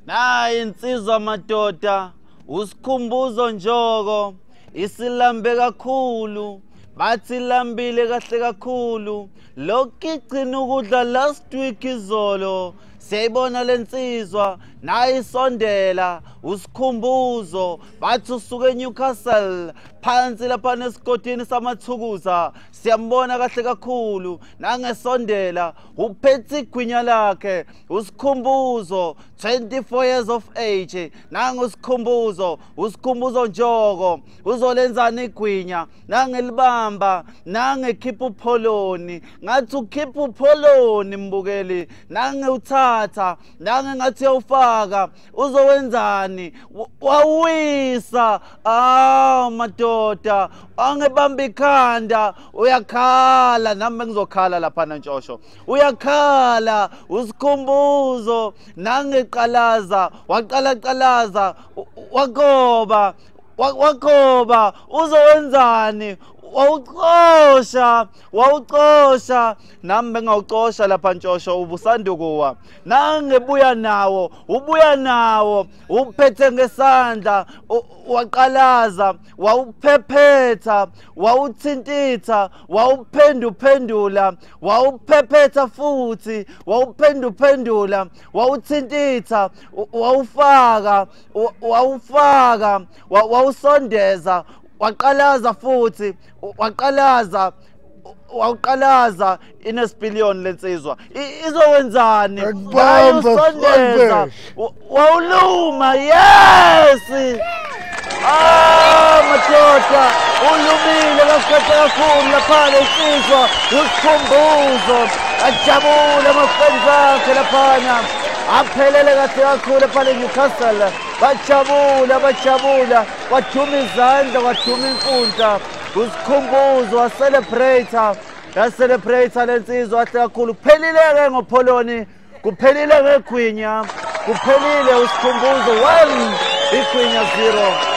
Nayi insizwa madoda, usikhumbuzo njoko, isilambe kakhulu, bathi lambile kahle kakhulu, lokigcina ukudla last week izolo, siyayibona lensizwa, nayi sondela, usikhumbuzo, bathi usuke eNewcastle, phansi lapha nesigodini samathukuza, siyambona kahle kakhulu, nangesondela, uphethe igwinya lakhe, usikhumbuzo, 24 years of age, nangusikhumbuzo, usikhumbuzo njoko, uzolenzani igwinya, nangelibamba, nangekhipha upholoni, ngathi ukhipha upholoni mbukeli, nangeuthatha, nangengathi yawufaka, uzowenzani, wawisa, madoda, angebamba ikhanda, uyakhala, nami ngizokhala lapha Ntshosho, uyakhala, usikhumbuzo, nangeqalaza, waqalaqalaza, wagoba, uzowenzani, wawucosha, nami bengawucosha lapha Ntshosho, ubusandukuwa, nangebuya nawo, uphethe ngesandla, waqalaza, wawuphephetha, wawuthintitha, wawuphenduphendula, wawuphephetha futhi, wawuphenduphendula, wawuthintitha, wawusondeza, waqalaza futhi, waqalaza inesipiliyoni lensizwa, izowenzani, wawusondeza, wawuluma, yes! Madoda, ulumile kakhulu lapha lensizwa, usikhumbuzo, ajabule ama-friends akhe laphana, aphelele kahle kakhulu lapha eNewcastle, bajabula, waduma izandla, waduma inkunta, usikhumbuzo, yaselebrate lensizwa kahle kakhulu, kuphelile-ke ngopholoni, kuphelile ngegwinya, kuphelile usikhumbuzo 1, igwinya 0.